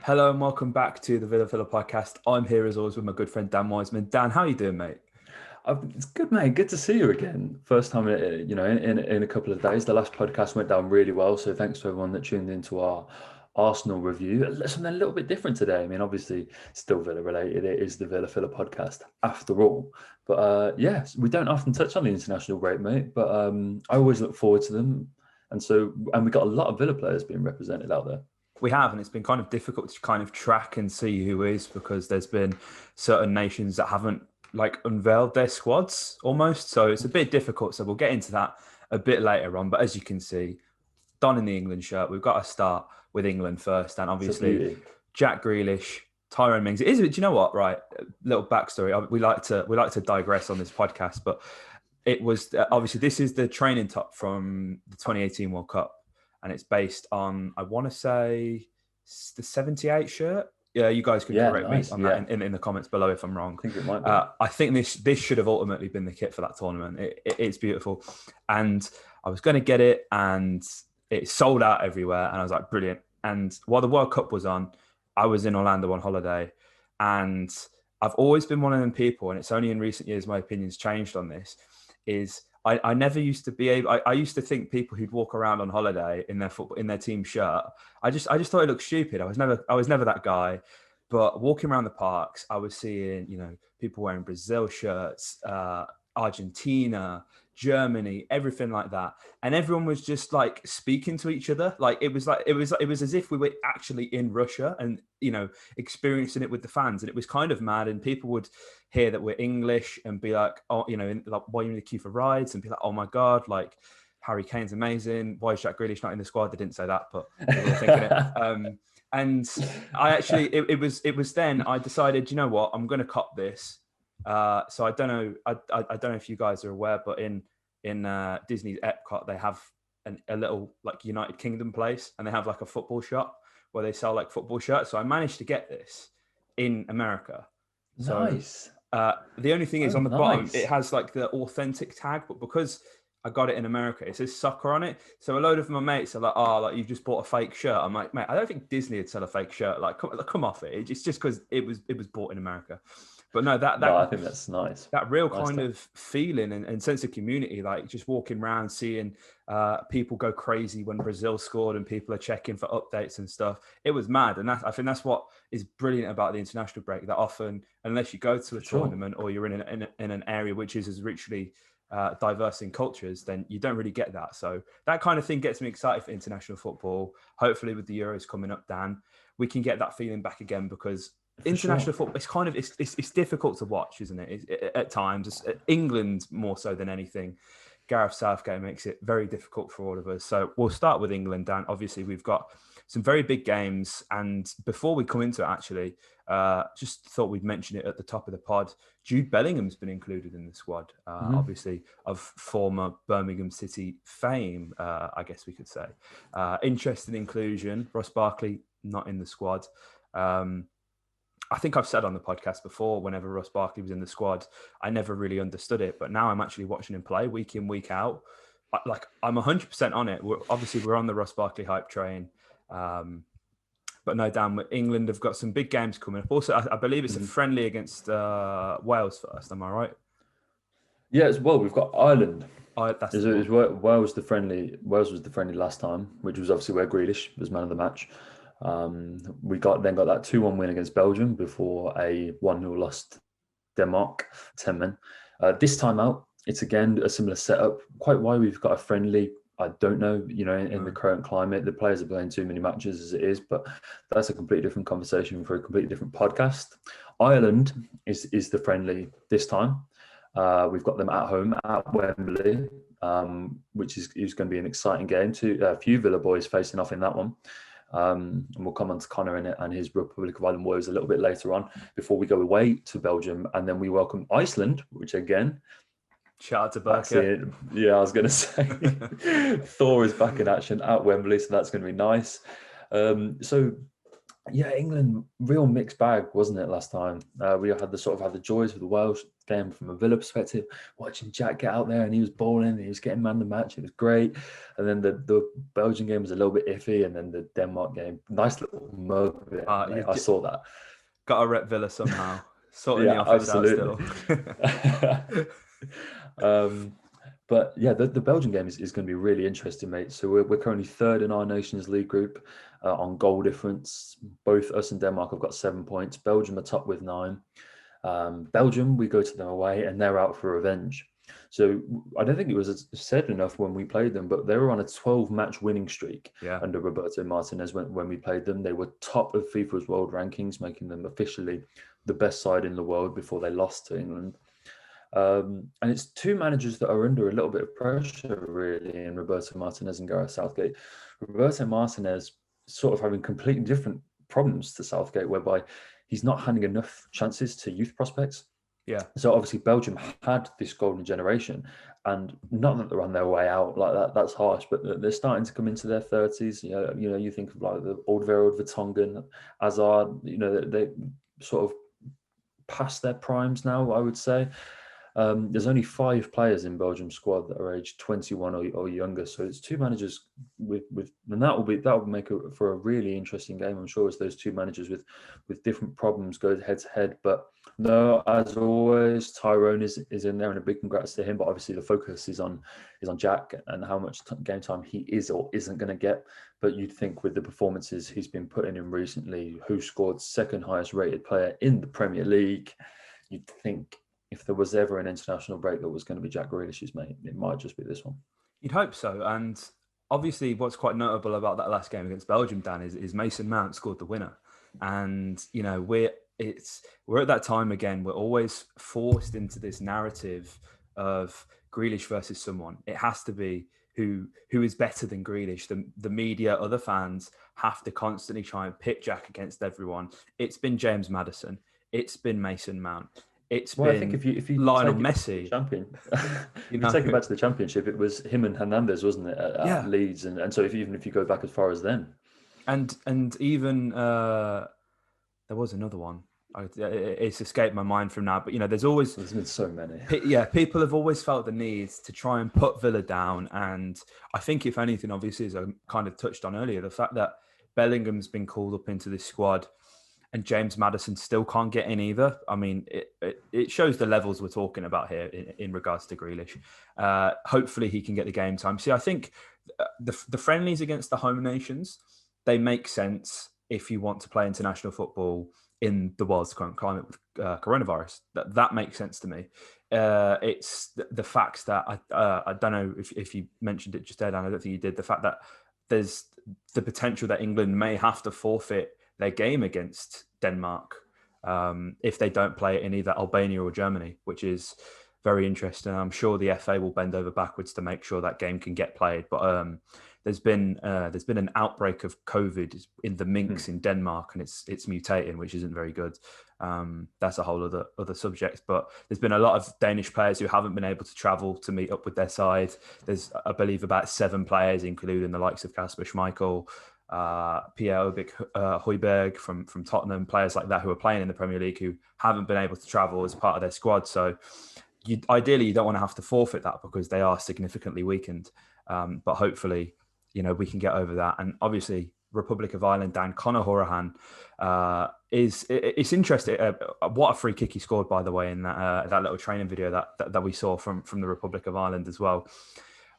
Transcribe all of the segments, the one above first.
Hello and welcome back to the Villa podcast. I'm here as always with my good friend Dan Wiseman. Dan, how are you doing, mate? It's good, mate. Good to see you again. First time, in a couple of days. The last podcast went down really well, so thanks to everyone that tuned into our Arsenal review. Something a little bit different today. I mean, obviously, still Villa related. It is the Villa podcast after all. But yes, we don't often touch on the international break, mate. But I always look forward to them, and we got a lot of Villa players being represented out there. We have, and it's been kind of difficult to kind of track and see who is because there's been certain nations that haven't unveiled their squads almost. So it's a bit difficult. So we'll get into that a bit later on. But as you can see, donning the England shirt, we've got to start with England first. And obviously, Jack Grealish, Tyrone Mings. Do you know what? Right, little backstory. We like to digress on this podcast, but it was obviously this is the training top from the 2018 World Cup. And it's based on, I want to say, the 78 shirt. Yeah, you guys can correct me on that in the comments below if I'm wrong. I think it might be. I think this should have ultimately been the kit for that tournament. It's beautiful. And I was going to get it, and it sold out everywhere. And I was like, brilliant. And while the World Cup was on, I was in Orlando on holiday. And I've always been one of them people, and it's only in recent years my opinion's changed on this, is I never used to be able. I used to think people who'd walk around on holiday in their team shirt. I just thought it looked stupid. I was never that guy. But walking around the parks, I was seeing people wearing Brazil shirts, Argentina, Germany, everything like that, and everyone was just like speaking to each other. It was as if we were actually in Russia and experiencing it with the fans, and it was kind of mad. And people would hear that we're English and be like, oh, why are you in the queue for rides? And be like, oh my god, like Harry Kane's amazing. Why is Jack Grealish not in the squad? They didn't say that, but people were thinking it. And I actually, it was then I decided, you know what, I'm going to cop this. So I don't know. I don't know if you guys are aware, but in Disney's Epcot, they have a little like United Kingdom place, and they have like a football shop where they sell like football shirts. So I managed to get this in America. Nice. So, the only thing is on the bottom, it has like the authentic tag, but because I got it in America, it says soccer on it. So a load of my mates are like, oh, like you've just bought a fake shirt. I'm like, mate, I don't think Disney would sell a fake shirt. Like, come off it. It's just because it was bought in America. But no, I think that's nice. That real kind of feeling and sense of community, like just walking around, seeing people go crazy when Brazil scored and people are checking for updates and stuff. It was mad. And I think that's what is brilliant about the international break, that often, unless you go to a tournament or you're in an area which is as richly diverse in cultures, then you don't really get that. So that kind of thing gets me excited for international football. Hopefully with the Euros coming up, Dan, we can get that feeling back again, because international football, it's kind of it's difficult to watch, isn't it? At times, England more so than anything. Gareth Southgate makes it very difficult for all of us. So we'll start with England, Dan. Obviously, we've got some very big games, and before we come into it, actually, just thought we'd mention it at the top of the pod. Jude Bellingham's been included in the squad, obviously of former Birmingham City fame, I guess we could say. Interesting inclusion. Ross Barkley not in the squad. I think I've said on the podcast before, whenever Ross Barkley was in the squad, I never really understood it. But now I'm actually watching him play week in, week out. I'm 100% on it. We're on the Ross Barkley hype train. But no, Dan, England have got some big games coming up. Also, I believe it's a friendly against Wales first. Am I right? Yeah, we've got Ireland. Wales was the friendly. Wales was the friendly last time, which was obviously where Grealish was man of the match. We got that 2-1 win against Belgium before a 1-0 loss to Denmark, 10 men. This time out, it's again a similar setup. Quite why we've got a friendly, I don't know. In the current climate, the players are playing too many matches as it is, but that's a completely different conversation for a completely different podcast. Ireland is the friendly this time. We've got them at home at Wembley, which is going to be an exciting game. A few Villa boys facing off in that one. And we'll come on to Connor and his Republic of Ireland woes a little bit later on, before we go away to Belgium, and then we welcome Iceland, which again, shout out to Burke. Yeah, I was going to say Thor is back in action at Wembley, so that's going to be nice. So Yeah, England, real mixed bag, wasn't it, last time? We had the joys of the Welsh game from a Villa perspective, watching Jack get out there and he was balling, he was getting man of the match, it was great. And then the Belgian game was a little bit iffy, and then the Denmark game, nice little mug there, mate. I saw that. Got to rep Villa somehow. Sorting the Yeah, office out absolutely. still. But yeah, the Belgian game is going to be really interesting, mate. So we're currently third in our Nations League group on goal difference. Both us and Denmark have got 7 points. Belgium are top with 9. Belgium, we go to them away and they're out for revenge. So I don't think it was said enough when we played them, but they were on a 12-match winning streak under Roberto Martinez when we played them. They were top of FIFA's world rankings, making them officially the best side in the world before they lost to England. And it's two managers that are under a little bit of pressure, really, in Roberto Martinez and Gareth Southgate. Roberto Martinez sort of having completely different problems to Southgate, whereby he's not handing enough chances to youth prospects. Yeah. So obviously Belgium had this golden generation, and not that they're on their way out like that. That's harsh, but they're starting to come into their 30s. You think of like the Alderweireld, Vertonghen, Hazard. They sort of past their primes now, I would say. There's only 5 players in Belgium's squad that are aged 21 or younger, so it's two managers and that will make for a really interesting game, I'm sure, as those two managers with different problems go head to head. But no, as always, Tyrone is in there, and a big congrats to him. But obviously, the focus is on Jack and how much game time he is or isn't going to get. But you'd think with the performances he's been putting in recently, who scored second highest rated player in the Premier League, you'd think if there was ever an international break that was going to be Jack Grealish's, mate, it might just be this one. You'd hope so. And obviously, what's quite notable about that last game against Belgium, Dan, is Mason Mount scored the winner. And we're at that time again. We're always forced into this narrative of Grealish versus someone. It has to be who is better than Grealish. The media, other fans have to constantly try and pit Jack against everyone. It's been James Maddison. It's been Mason Mount. It's been, I think if you Lionel Messi. If you take it back to the championship, it was him and Hernandez, wasn't it, at Leeds? And so even if you go back as far as then. And even there was another one. It's escaped my mind from now, but there's been so many. People have always felt the need to try and put Villa down, and I think if anything, obviously, as I kind of touched on earlier, the fact that Bellingham's been called up into this squad and James Maddison still can't get in either. I mean, it shows the levels we're talking about here in regards to Grealish. Hopefully he can get the game time. See, I think the friendlies against the home nations, they make sense if you want to play international football in the world's current climate with coronavirus. That makes sense to me. It's the facts that I don't know if you mentioned it just there, Dan. I don't think you did. The fact that there's the potential that England may have to forfeit their game against Denmark if they don't play it in either Albania or Germany, which is very interesting. I'm sure the FA will bend over backwards to make sure that game can get played. But there's been an outbreak of COVID in the Minx in Denmark, and it's mutating, which isn't very good. That's a whole other subject. But there's been a lot of Danish players who haven't been able to travel to meet up with their side. There's, I believe, about 7 players, including the likes of Kasper Schmeichel, Pierre-Emerick Højbjerg from Tottenham, players like that who are playing in the Premier League who haven't been able to travel as part of their squad. So ideally, you don't want to have to forfeit that because they are significantly weakened. But hopefully, we can get over that. And obviously, Republic of Ireland, Dan, Conor Hourihane it's interesting. What a free kick he scored, by the way, in that little training video that we saw from the Republic of Ireland as well.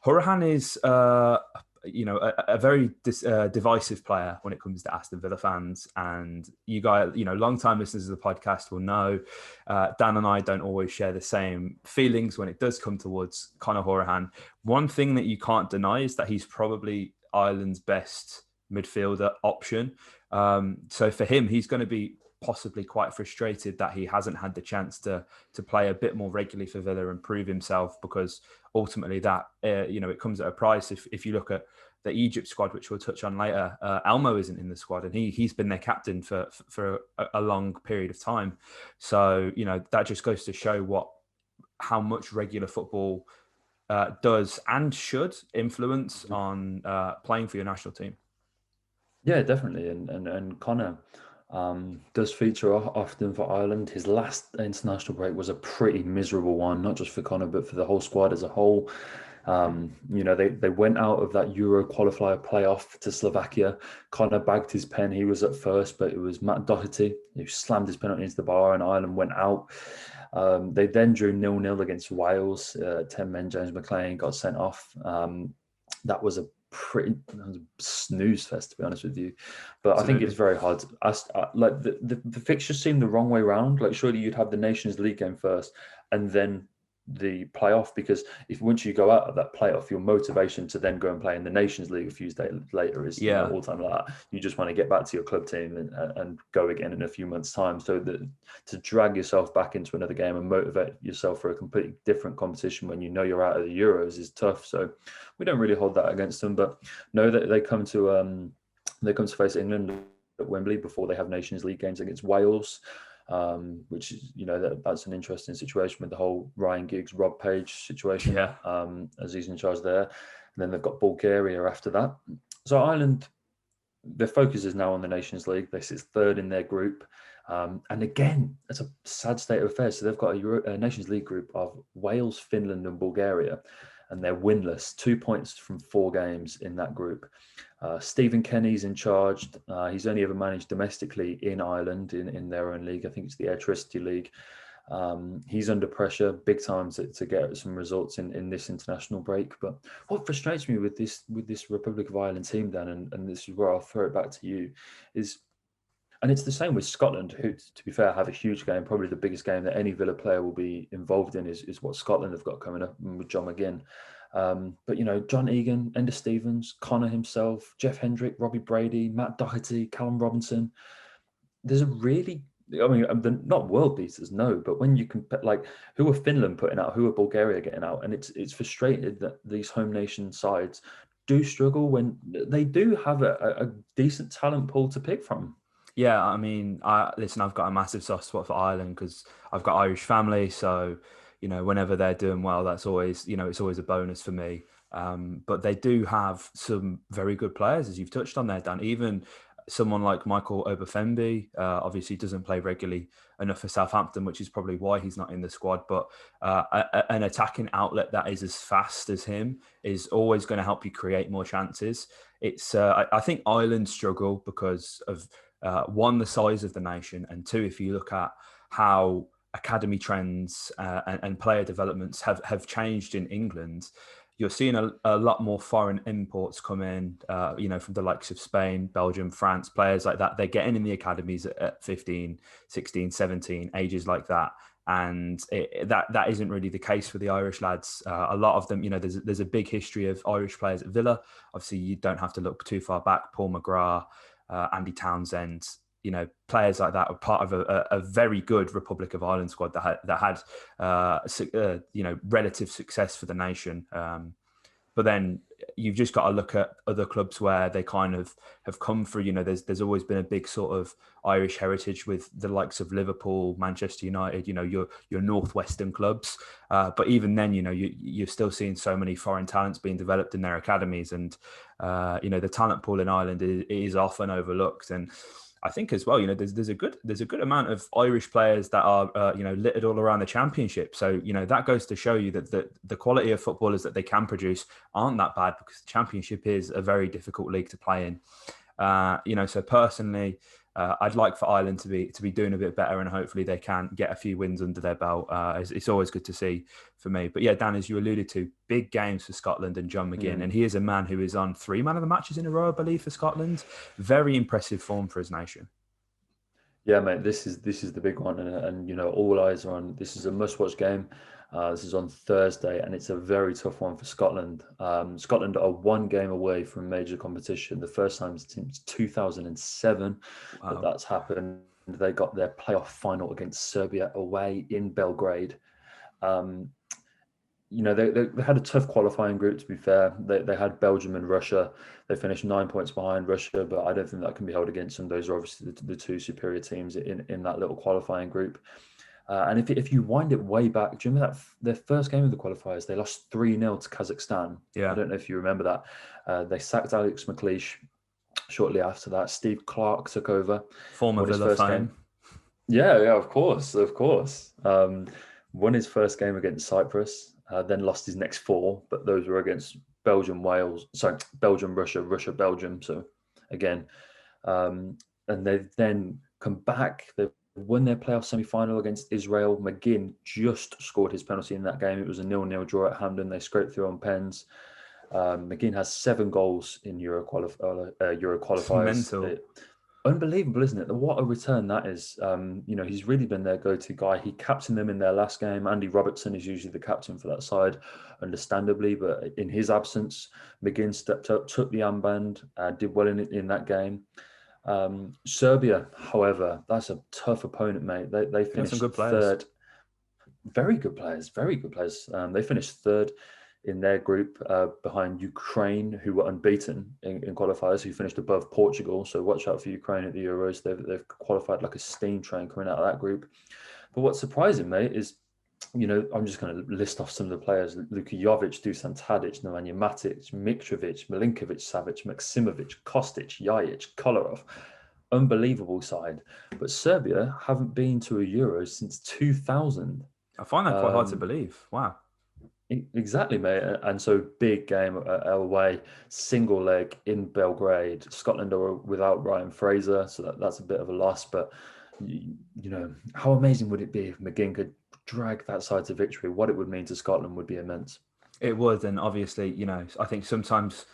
Hourihane is a very divisive player when it comes to Aston Villa fans. And you guys, long-time listeners of the podcast will know Dan and I don't always share the same feelings when it does come towards Conor Hourihane. One thing that you can't deny is that he's probably Ireland's best midfielder option. So for him, he's going to be possibly quite frustrated that he hasn't had the chance to play a bit more regularly for Villa and prove himself, because ultimately that it comes at a price. If you look at the Egypt squad, which we'll touch on later, Elmo isn't in the squad, and he's been their captain for a long period of time. So that just goes to show how much regular football does and should influence on playing for your national team. Yeah, definitely. And Connor does feature often for Ireland. His last international break was a pretty miserable one, not just for Connor, but for the whole squad as a whole. They went out of that Euro qualifier playoff to Slovakia. Connor bagged his pen. He was at first, but it was Matt Doherty who slammed his penalty into the bar and Ireland went out. They then drew 0-0 against Wales. 10 men, James McLean got sent off. That was a snooze fest, to be honest with you. But I think it's Absolutely. very hard. Like the fixtures seem the wrong way round. Like surely you'd have the Nations League game first and then the playoff, because if once you go out of that playoff, your motivation to then go and play in the Nations League a few days later is Yeah. all time like that. You just want to get back to your club team and go again in a few months' time. So that to drag yourself back into another game and motivate yourself for a completely different competition when you know you're out of the Euros is tough. So we don't really hold that against them, but know that they come to face England at Wembley before they have Nations League games against Wales. Which is, that's an interesting situation with the whole Ryan Giggs, Rob Page situation, Yeah. as he's in charge there. And then they've got Bulgaria after that. So Ireland, their focus is now on the Nations League. They sit third in their group. And again, it's a sad state of affairs. So they've got a Nations League group of Wales, Finland, and Bulgaria, and they're winless, 2 points from 4 games in that group. Stephen Kenny's in charge. He's only ever managed domestically in Ireland in their own league. I think it's the Airtricity League. He's under pressure big time to get some results in this international break. But what frustrates me with this Republic of Ireland team, Dan, and this is where I'll throw it back to you, is, and it's the same with Scotland, who, to be fair, have a huge game. Probably the biggest game that any Villa player will be involved in is what Scotland have got coming up with John McGinn. But John Egan, Enda Stevens, Connor himself, Jeff Hendrick, Robbie Brady, Matt Doherty, Callum Robinson. There's a really, they're not world beaters, no, but when you compare, like, who are Finland putting out, who are Bulgaria getting out, and it's frustrated that these home nation sides do struggle when they do have a decent talent pool to pick from. Yeah, I mean, listen, I've got a massive soft spot for Ireland because I've got Irish family. So, whenever they're doing well, that's always, it's always a bonus for me. But they do have some very good players, as you've touched on there, Dan. Even someone like Michael Obafembi, obviously doesn't play regularly enough for Southampton, which is probably why he's not in the squad. But an attacking outlet that is as fast as him is always going to help you create more chances. I think Ireland struggle because of one, the size of the nation, and two, if you look at how academy trends and player developments have changed in England, you're seeing a lot more foreign imports come in, from the likes of Spain, Belgium, France, players like that. They're getting in the academies at 15, 16, 17, ages like that. And that isn't really the case for the Irish lads. A lot of them, there's a big history of Irish players at Villa. Obviously, you don't have to look too far back. Paul McGrath, Andy Townsend, players like that were part of a very good Republic of Ireland squad that had relative success for the nation. But then you've just got to look at other clubs where they kind of have come through. There's always been a big sort of Irish heritage with the likes of Liverpool, Manchester United. Your northwestern clubs. But even then, you're still seeing so many foreign talents being developed in their academies, and the talent pool in Ireland is often overlooked. And I think as well, there's a good amount of Irish players that are littered all around the championship. So that goes to show you that the quality of footballers that they can produce aren't that bad, because the championship is a very difficult league to play in. So personally, I'd like for Ireland to be doing a bit better, and hopefully they can get a few wins under their belt. It's always good to see for me. But yeah, Dan, as you alluded to, big games for Scotland and John McGinn, and he is a man who is on 3 man of the matches in a row, I believe, for Scotland. Very impressive form for his nation. Yeah, mate, this is the big one, and all eyes are on. This is a must-watch game. This is on Thursday, and it's a very tough one for Scotland. Scotland are 1 game away from major competition. The first time since 2007 that that's happened. They got their playoff final against Serbia away in Belgrade. They had a tough qualifying group, to be fair. They had Belgium and Russia. They finished 9 points behind Russia, but I don't think that can be held against them. Those are obviously the 2 superior teams in that little qualifying group. And if you wind it way back, do you remember that their first game of the qualifiers, they lost 3-0 to Kazakhstan? Yeah. I don't know if you remember that. They sacked Alex McLeish shortly after that. Steve Clarke took over, Former won his Villa first game. fame. Yeah, of course. Won his first game against Cyprus, then lost his next four, but those were against Belgium, Russia, Russia, Belgium. So again, and they've then come back. They've won their playoff semi-final against Israel. McGinn just scored his penalty in that game. It was a 0-0 draw at Hampden. They scraped through on pens. McGinn has 7 goals in Euro It's qualifiers. mental. Unbelievable, isn't it? What a return that is. He's really been their go-to guy. He captained them in their last game. Andy Robertson is usually the captain for that side, understandably, but in his absence, McGinn stepped up, took the armband, did well in that game. Serbia, however, that's a tough opponent, mate. They finished Some good players. third. Very good players, very good players. They finished third in their group behind Ukraine, who were unbeaten in qualifiers, who finished above Portugal. So watch out for Ukraine at the Euros. They've qualified like a steam train coming out of that group. But what's surprising, mate, is, I'm just going to list off some of the players: Luka Jovic, Dusan Tadic, Nemanja Matic, Mitrovic, Milinkovic, Savic, Maksimovic, Kostic, Jajic, Kolarov. Unbelievable side. But Serbia haven't been to a Euro since 2000. I find that quite hard to believe. Wow. Exactly, mate. And so big game away, single leg in Belgrade. Scotland are without Ryan Fraser, so that's a bit of a loss. But how amazing would it be if McGinn could drag that side to victory? What it would mean to Scotland would be immense. It would, and obviously, I think sometimes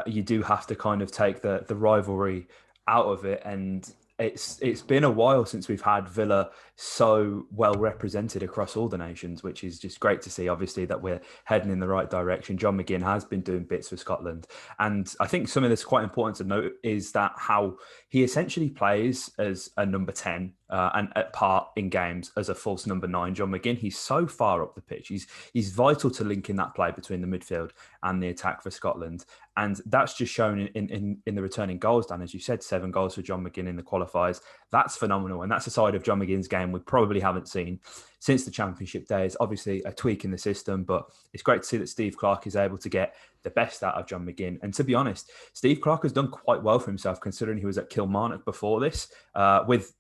you do have to kind of take the rivalry out of it, and it's been a while since we've had Villa so well represented across all the nations, which is just great to see. Obviously, that we're heading in the right direction. John McGinn has been doing bits for Scotland, and I think something that's quite important to note is that how he essentially plays as a number 10 and at part in games as a false number 9. John McGinn, he's so far up the pitch. He's vital to linking that play between the midfield and the attack for Scotland. And that's just shown in the returning goals, Dan. As you said, 7 goals for John McGinn in the qualifiers. That's phenomenal. And that's a side of John McGinn's game we probably haven't seen since the championship days. Obviously, a tweak in the system, but it's great to see that Steve Clarke is able to get the best out of John McGinn. And to be honest, Steve Clarke has done quite well for himself, considering he was at Kilmarnock before this.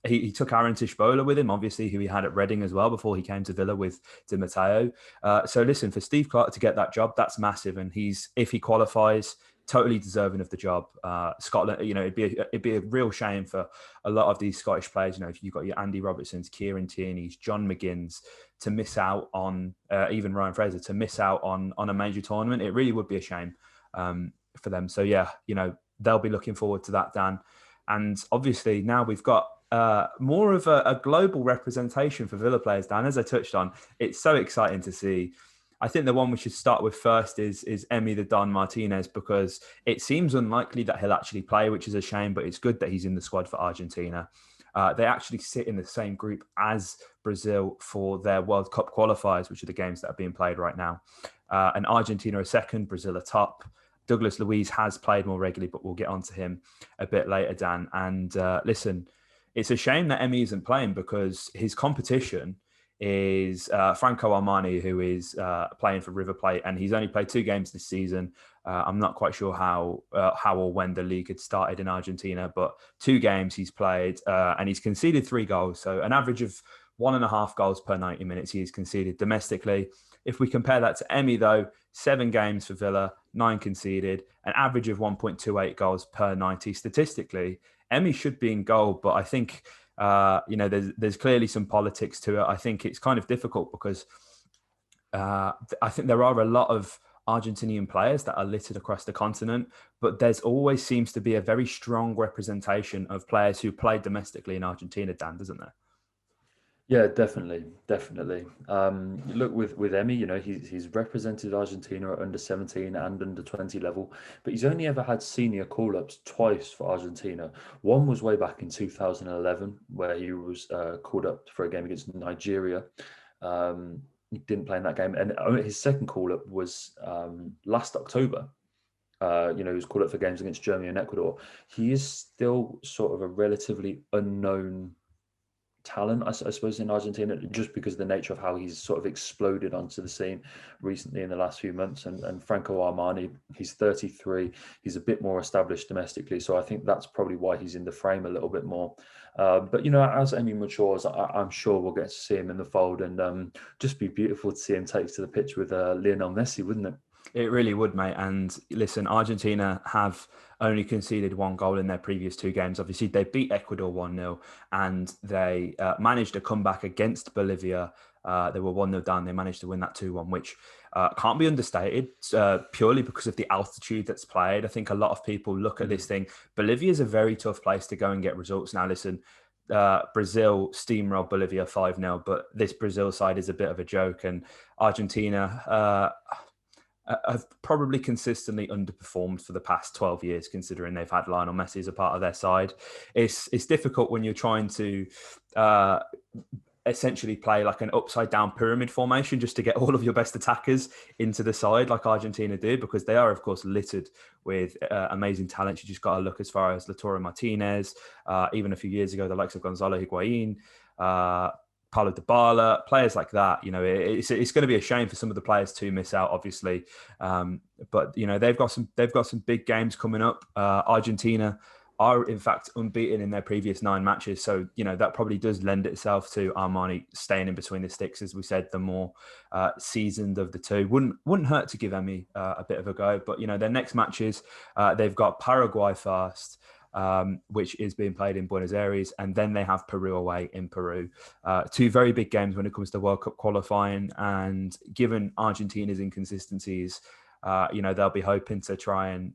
He took Aaron Tishbola with him, obviously, who he had at Reading as well before he came to Villa with Di Matteo. So listen, for Steve Clarke to get that job, that's massive. And if he qualifies, totally deserving of the job. Scotland, it'd be a real shame for a lot of these Scottish players. If you've got your Andy Robertsons, Kieran Tierney's, John McGinn's, to miss out on even Ryan Fraser, to miss out on a major tournament, it really would be a shame for them. So yeah, they'll be looking forward to that, Dan. And obviously now we've got more of a global representation for Villa players, Dan. As I touched on, it's so exciting to see. I think the one we should start with first is Emi the Don Martinez, because it seems unlikely that he'll actually play, which is a shame, but it's good that he's in the squad for Argentina. They actually sit in the same group as Brazil for their World Cup qualifiers, which are the games that are being played right now. And Argentina are second, Brazil are top. Douglas Luiz has played more regularly, but we'll get onto him a bit later, Dan. And listen, it's a shame that Emi isn't playing, because his competition is Franco Armani, who is playing for River Plate, and he's only played 2 games this season. I'm not quite sure how or when the league had started in Argentina, but 2 games he's played, and he's conceded 3 goals. So an average of 1.5 goals per 90 minutes he's conceded domestically. If we compare that to Emi, though, 7 games for Villa, 9 conceded, an average of 1.28 goals per 90. Statistically, Emi should be in goal, but I think there's clearly some politics to it. I think it's kind of difficult because I think there are a lot of Argentinian players that are littered across the continent, but there's always seems to be a very strong representation of players who play domestically in Argentina, Dan, doesn't there? Yeah, definitely. Look, with Emi, he's represented Argentina at under 17 and under 20 level, but he's only ever had senior call-ups twice for Argentina. One was way back in 2011, where he was called up for a game against Nigeria. He didn't play in that game, and his second call-up was last October. He was called up for games against Germany and Ecuador. He is still sort of a relatively unknown talent, I suppose, in Argentina, just because of the nature of how he's sort of exploded onto the scene recently in the last few months. And Franco Armani, he's 33. He's a bit more established domestically. So I think that's probably why he's in the frame a little bit more. But, as Emi matures, I'm sure we'll get to see him in the fold, and just be beautiful to see him take to the pitch with Lionel Messi, wouldn't it? It really would, mate. And listen, Argentina have only conceded one goal in their previous two games. Obviously, they beat Ecuador 1-0, and they managed a comeback against Bolivia. They were 1-0 down. They managed to win that 2-1, which can't be understated purely because of the altitude that's played. I think a lot of people look at this thing. Bolivia is a very tough place to go and get results. Now, listen, Brazil steamrolled Bolivia 5-0, but this Brazil side is a bit of a joke, and Argentina have probably consistently underperformed for the past 12 years, considering they've had Lionel Messi as a part of their side. It's difficult when you're trying to essentially play like an upside down pyramid formation just to get all of your best attackers into the side like Argentina do, because they are, of course, littered with amazing talent. You just got to look as far as Lautaro Martinez, even a few years ago, the likes of Gonzalo Higuain, Paulo Dybala, players like that. It's going to be a shame for some of the players to miss out, obviously. But they've got some big games coming up. Argentina are in fact unbeaten in their previous 9 matches, so that probably does lend itself to Armani staying in between the sticks, as we said, the more seasoned of the two. Wouldn't hurt to give Emi a bit of a go, but their next matches, they've got Paraguay first, which is being played in Buenos Aires, and then they have Peru away in Peru. 2 very big games when it comes to World Cup qualifying, and given Argentina's inconsistencies, they'll be hoping to try and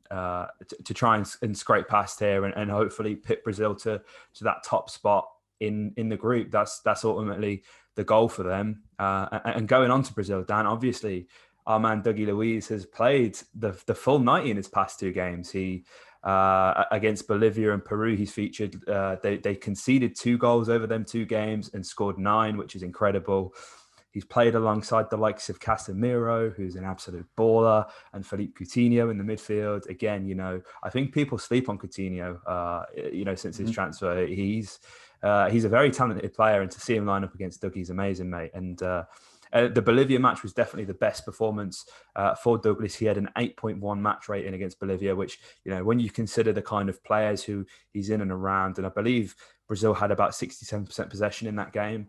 scrape past here and hopefully pit Brazil to that top spot in the group. That's ultimately the goal for them. And going on to Brazil, Dan, obviously our man Dougie Luiz has played the full 90 in his past 2 games. He against Bolivia and Peru, he's featured. They conceded 2 goals over them 2 games and scored 9, which is incredible. He's played alongside the likes of Casemiro, who's an absolute baller, and Philippe Coutinho in the midfield. Again, I think people sleep on Coutinho, since his transfer. He's a very talented player, and to see him line up against Dougie is amazing, mate. And the Bolivia match was definitely the best performance for Douglas. He had an 8.1 match rating against Bolivia, which, when you consider the kind of players who he's in and around, and I believe Brazil had about 67% possession in that game,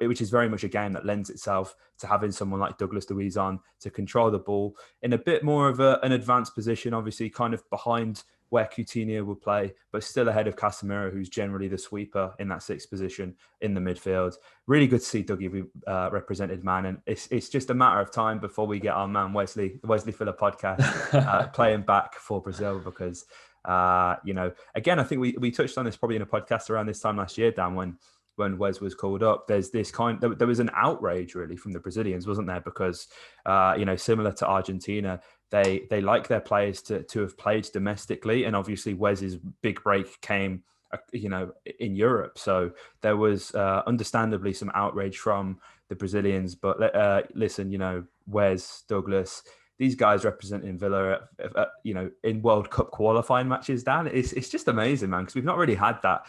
which is very much a game that lends itself to having someone like Douglas Luiz on to control the ball in a bit more of an advanced position, obviously kind of behind where Coutinho would play, but still ahead of Casemiro, who's generally the sweeper in that 6th position in the midfield. Really good to see Dougie be represented, man. And it's just a matter of time before we get our man Wesley Filler podcast playing back for Brazil, because again, I think we touched on this probably in a podcast around this time last year, Dan, when Wes was called up. There's this there was an outrage really from the Brazilians, wasn't there? Because similar to Argentina, they like their players to have played domestically, and obviously Wes's big break came in Europe, so there was understandably some outrage from the Brazilians. But listen, Wes, Douglas, these guys representing Villa, in World Cup qualifying matches, Dan, it's just amazing, man, because we've not really had that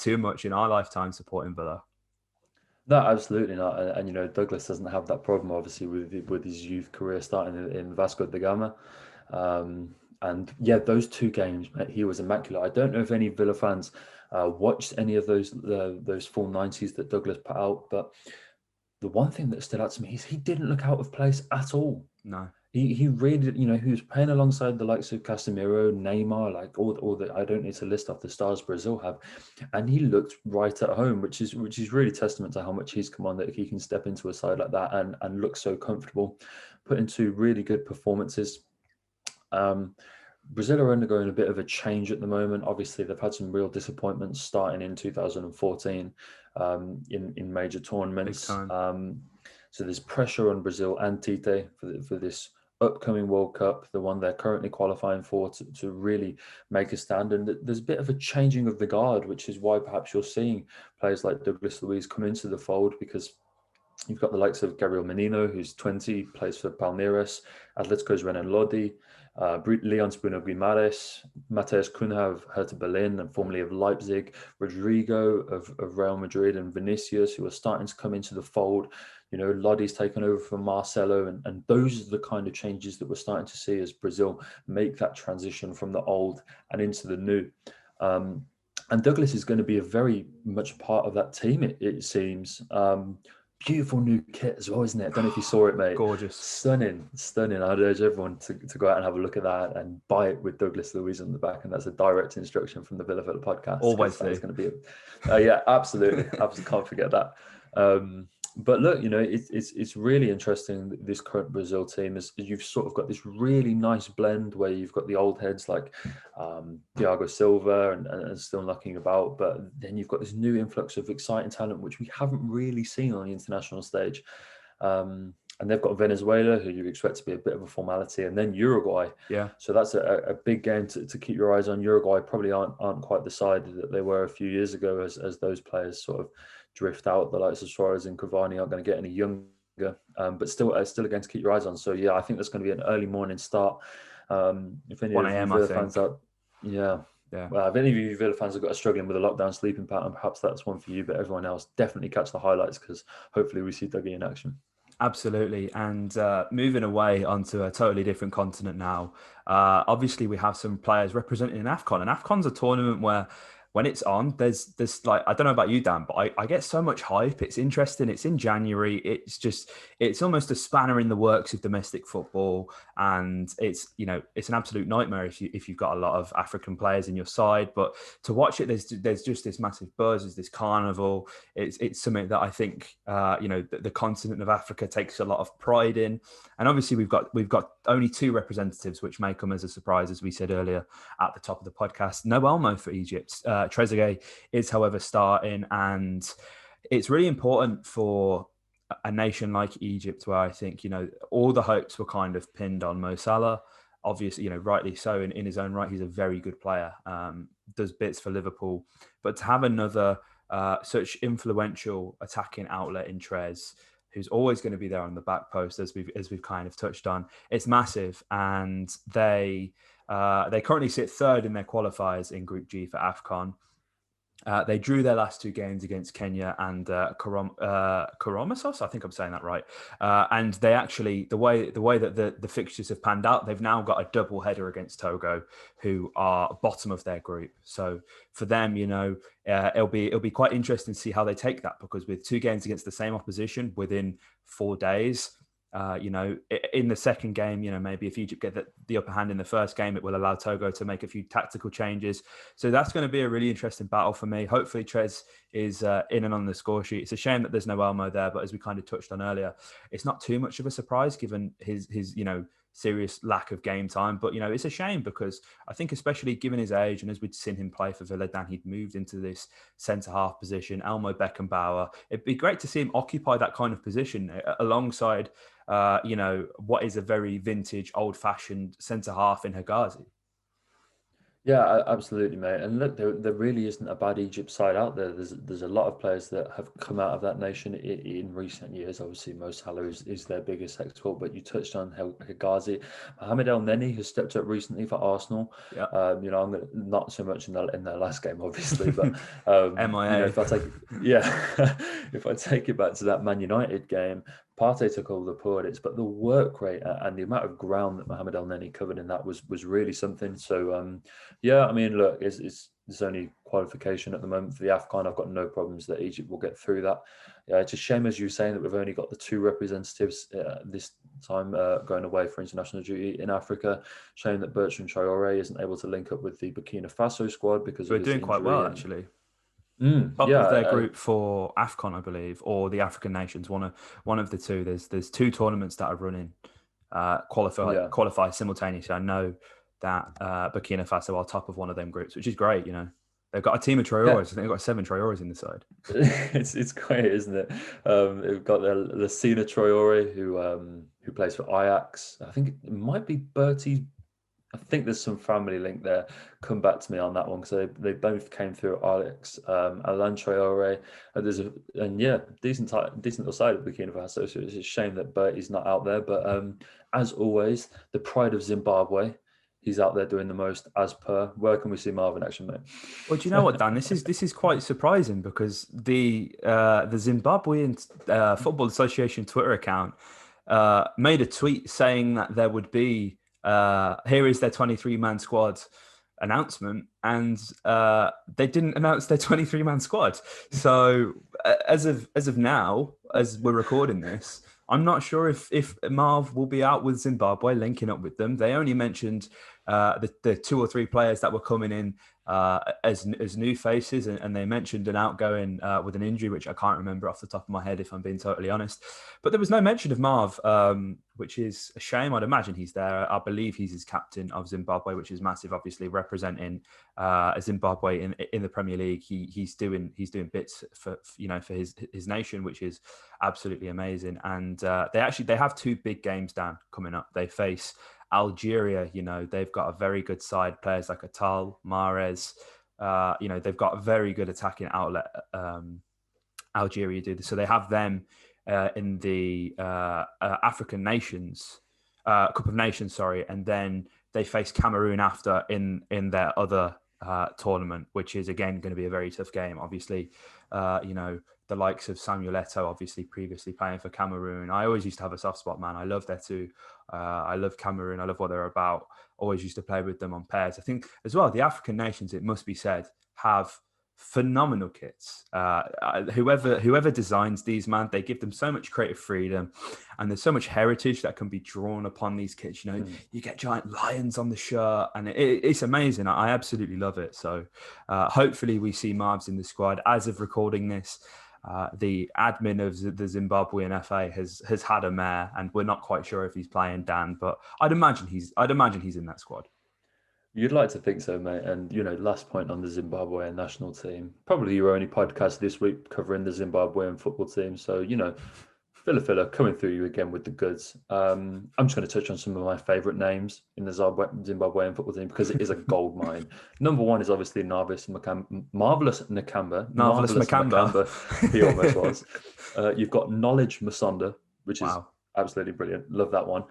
too much in our lifetime supporting Villa. No, absolutely not. And Douglas doesn't have that problem, obviously, with his youth career starting in Vasco da Gama. And yeah, those 2 games, mate, he was immaculate. I don't know if any Villa fans watched any of those full 90s that Douglas put out, but the one thing that stood out to me is he didn't look out of place at all. No. He really, he was playing alongside the likes of Casemiro, Neymar, like all the, I don't need to list off the stars Brazil have, and he looked right at home, which is really testament to how much he's come on, that if he can step into a side like that and look so comfortable, put into really good performances. Brazil are undergoing a bit of a change at the moment. Obviously, they've had some real disappointments starting in 2014 in major tournaments. So there's pressure on Brazil and Tite for this upcoming World Cup, the one they're currently qualifying for, to really make a stand. And there's a bit of a changing of the guard, which is why perhaps you're seeing players like Douglas Luiz come into the fold, because you've got the likes of Gabriel Menino, who's 20, plays for Palmeiras, Atletico's Renan Lodi, Leon Bruno Guimaraes, Matheus Cunha of Hertha Berlin and formerly of Leipzig, Rodrigo of Real Madrid, and Vinicius, who are starting to come into the fold. Lodi's taken over from Marcelo, and those are the kind of changes that we're starting to see as Brazil make that transition from the old and into the new. And Douglas is going to be a very much part of that team, it seems. Beautiful new kit as well, isn't it? I don't know if you saw it, mate. Gorgeous. Stunning. I'd urge everyone to go out and have a look at that and buy it with Douglas Luiz on the back. And that's a direct instruction from the Villa podcast. Always that's going to be yeah, absolutely. Absolutely can't forget that. But look, it's really interesting, this current Brazil team, is you've sort of got this really nice blend where you've got the old heads like Thiago Silva and still knocking about, but then you've got this new influx of exciting talent, which we haven't really seen on the international stage. And they've got Venezuela, who you expect to be a bit of a formality, and then Uruguay. Yeah. So that's a big game to keep your eyes on. Uruguay probably aren't quite the side that they were a few years ago as those players sort of drift out. The likes of Suarez and Cavani aren't going to get any younger, but still a game to keep your eyes on. So yeah, I think that's going to be an early morning start. If any 1 of you a.m. Villa fans out, yeah. Well, if any of you Villa fans have got struggling with a lockdown sleeping pattern, perhaps that's one for you. But everyone else, definitely catch the highlights, because hopefully we see Dougie in action. Absolutely. And moving away onto a totally different continent now, obviously we have some players representing AFCON, and AFCON's a tournament where when it's on, there's like, I don't know about you, Dan, but I get so much hype. It's interesting. It's in January. It's almost a spanner in the works of domestic football. And it's an absolute nightmare if you've got a lot of African players in your side. But to watch it, there's just this massive buzz, there's this carnival. It's something that I think, the continent of Africa takes a lot of pride in. And obviously we've got only 2 representatives, which may come as a surprise, as we said earlier at the top of the podcast. No Elmo for Egypt. Trezeguet is, however, starting, and it's really important for a nation like Egypt, where I think, all the hopes were kind of pinned on Mo Salah. Obviously, rightly so in his own right. He's a very good player, does bits for Liverpool, but to have another such influential attacking outlet in Trez, who's always going to be there on the back post, as we've kind of touched on, it's massive. And they currently sit 3rd in their qualifiers in Group G for AFCON. They drew their last 2 games against Kenya and Koromasos. I think I'm saying that right. And they actually, the way that the fixtures have panned out, they've now got a double header against Togo, who are bottom of their group. So for them, it'll be quite interesting to see how they take that, because with 2 games against the same opposition within 4 days, in the second game, maybe if Egypt get the upper hand in the first game, it will allow Togo to make a few tactical changes. So that's going to be a really interesting battle for me. Hopefully Trez is in and on the score sheet. It's a shame that there's no Elmo there, but as we kind of touched on earlier, it's not too much of a surprise given his serious lack of game time. But, it's a shame, because I think, especially given his age, and as we'd seen him play for Villa, Dan, he'd moved into this centre-half position, Elmo Beckenbauer. It'd be great to see him occupy that kind of position alongside, what is a very vintage, old-fashioned centre-half in Hegazi. Yeah, absolutely, mate. And look, there really isn't a bad Egypt side out there. There's a lot of players that have come out of that nation in recent years. Obviously, Mo Salah is their biggest export, but you touched on Hegazi. Mohamed El Neni has stepped up recently for Arsenal. Yeah. I'm gonna, not so much in their last game, obviously, but MIA. if I take it back to that Man United game, Partey took all the plaudits, but the work rate and the amount of ground that Mohamed El Neni covered in that was really something. So, look, it's only qualification at the moment for the AFCON. I've got no problems that Egypt will get through that. It's a shame, as you were saying, that we've only got the 2 representatives this time going away for international duty in Africa. Shame that Bertrand Traore isn't able to link up with the Burkina Faso squad, because we're doing quite well, actually. Top of their group for AFCON, I believe, or the African nations. One of the 2. There's 2 tournaments that are running qualify simultaneously. I know that Burkina Faso are top of one of them groups, which is great. They've got a team of Traores. Yeah. I think they've got 7 Traores in the side. It's great, isn't it? They've got Lassina Traore, who plays for Ajax. I think it might be Bertie's. I think there's some family link there. Come back to me on that one, because they both came through Alex, Alain Traore. Decent little side of Burkina Faso. So it's a shame that Bertie's not out there. But as always, the pride of Zimbabwe he's out there doing the most as per. Where can we see Marv in action, mate? Well, do you know what, Dan? This is quite surprising because the Zimbabwean Football Association Twitter account made a tweet saying that there would be here is their 23-man squad announcement, and they didn't announce their 23-man squad. So as of now, as we're recording this, I'm not sure if Marv will be out with Zimbabwe, linking up with them. They only mentioned the 2 or 3 players that were coming in as new faces, and they mentioned an outgoing with an injury, which I can't remember off the top of my head, if I'm being totally honest. But there was no mention of Marv, which is a shame. I'd imagine he's there. I believe he's his captain of Zimbabwe, which is massive. Obviously, representing Zimbabwe in the Premier League, he's doing bits for his nation, which is absolutely amazing. And they have 2 big games down coming up. They face Algeria. They've got a very good side, players like Atal, Mahrez. They've got a very good attacking outlet. Algeria do. So they have them in the African Nations Cup of Nations, sorry, and then they face Cameroon after in their other tournament, which is again going to be a very tough game. Obviously, the likes of Samuel Eto'o, obviously previously playing for Cameroon. I always used to have a soft spot, man. I love Eto'o. I love Cameroon. I love what they're about. Always used to play with them on pairs. I think as well, the African nations, it must be said, have phenomenal kits. Whoever designs these, man, they give them so much creative freedom, and there's so much heritage that can be drawn upon these kits. You get giant lions on the shirt, and it's amazing. I absolutely love it. So hopefully we see Marv's in the squad. As of recording this, the admin of the Zimbabwean FA has had a mare, and we're not quite sure if he's playing, Dan, but I'd imagine he's in that squad. You'd like to think so, mate. And, last point on the Zimbabwean national team. Probably your only podcast this week covering the Zimbabwean football team. So, Filler coming through you again with the goods. I'm just going to touch on some of my favourite names in the Zimbabwean football team because it is a gold mine. Number 1 is obviously Marvelous Nakamba. Marvelous Makamba. He almost was. You've got Knowledge Musonda, which is absolutely brilliant. Love that one.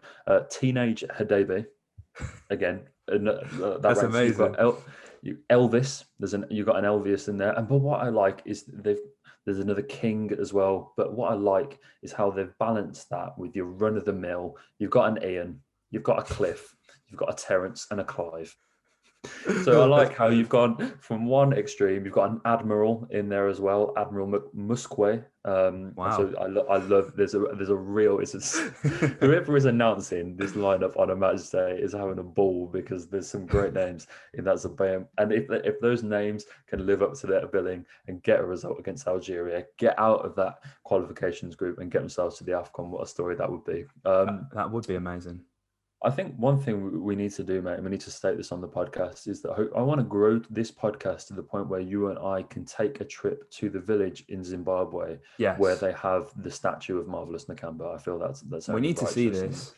Teenage Hadebe. Again, that's amazing. Elvis, you've got an Elvis in there, but what I like is there's another King as well. But what I like is how they've balanced that with your run of the mill. You've got an Ian, you've got a Cliff, you've got a Terence and a Clive. So I like how you've gone from one extreme. You've got an Admiral in there as well, Admiral Musque. Wow! So I love. There's a real. Whoever is announcing this lineup on a match day is having a ball because there's some great names in that Zimbabwe. And if those names can live up to their billing and get a result against Algeria, get out of that qualifications group and get themselves to the AFCON, what a story that would be. That would be amazing. I think one thing we need to do, mate, and we need to state this on the podcast, is that I want to grow this podcast to the point where you and I can take a trip to the village in Zimbabwe, where they have the statue of Marvelous Nakamba. I feel that's we need to see this.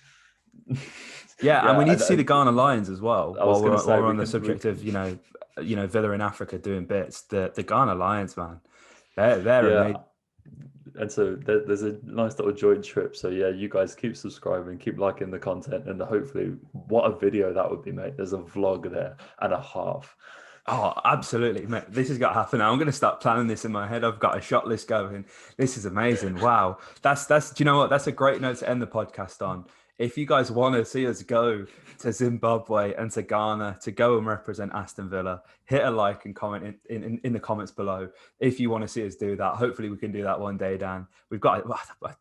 And we need to see the Ghana Lions as well. While we're on the subject of Villa in Africa doing bits, the Ghana Lions, man, they're amazing. And so there's a nice little joint trip. So yeah, you guys keep subscribing, keep liking the content, and hopefully, what a video that would be, mate. There's a vlog there and a half. Oh, absolutely, mate. This has got to happen now. I'm going to start planning this in my head. I've got a shot list going. This is amazing. Wow. That's do you know what? That's a great note to end the podcast on. If you guys want to see us go to Zimbabwe and to Ghana to go and represent Aston Villa, hit a like and comment in the comments below. If you want to see us do that, hopefully we can do that one day, Dan. We've got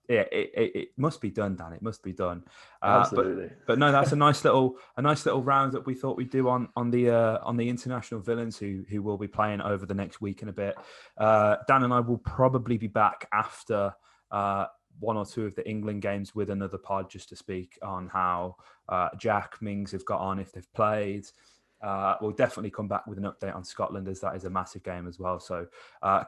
it must be done, Dan. It must be done. Absolutely. But no, that's a nice little round that we thought we'd do on the international villains who will be playing over the next week and a bit. Dan and I will probably be back after one or two of the England games with another pod just to speak on how Jack Mings have got on, if they've played. We'll definitely come back with an update on Scotland, as that is a massive game as well. So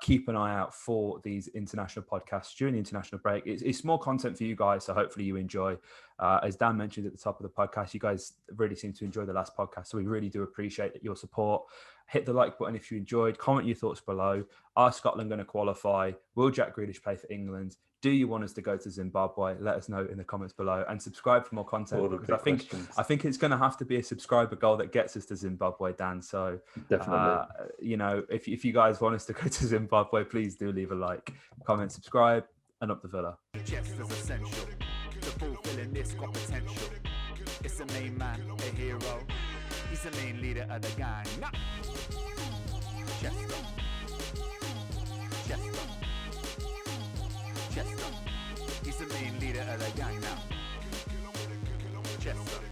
keep an eye out for these international podcasts during the international break. It's more content for you guys, so hopefully you enjoy. As Dan mentioned at the top of the podcast, you guys really seem to enjoy the last podcast, so we really do appreciate your support. Hit the like button if you enjoyed. Comment your thoughts below. Are Scotland going to qualify? Will Jack Grealish play for England? Do you want us to go to Zimbabwe? Let us know in the comments below, and subscribe for more content, because I think it's going to have to be a subscriber goal that gets us to Zimbabwe, Dan. So definitely, if you guys want us to go to Zimbabwe, please do leave a like, comment, subscribe, and up the Villa. Just as essential to fulfilling this got potential. It's the main man, a hero. He's the main leader of the gang. Chester. He's the main leader of the gang now. Chester.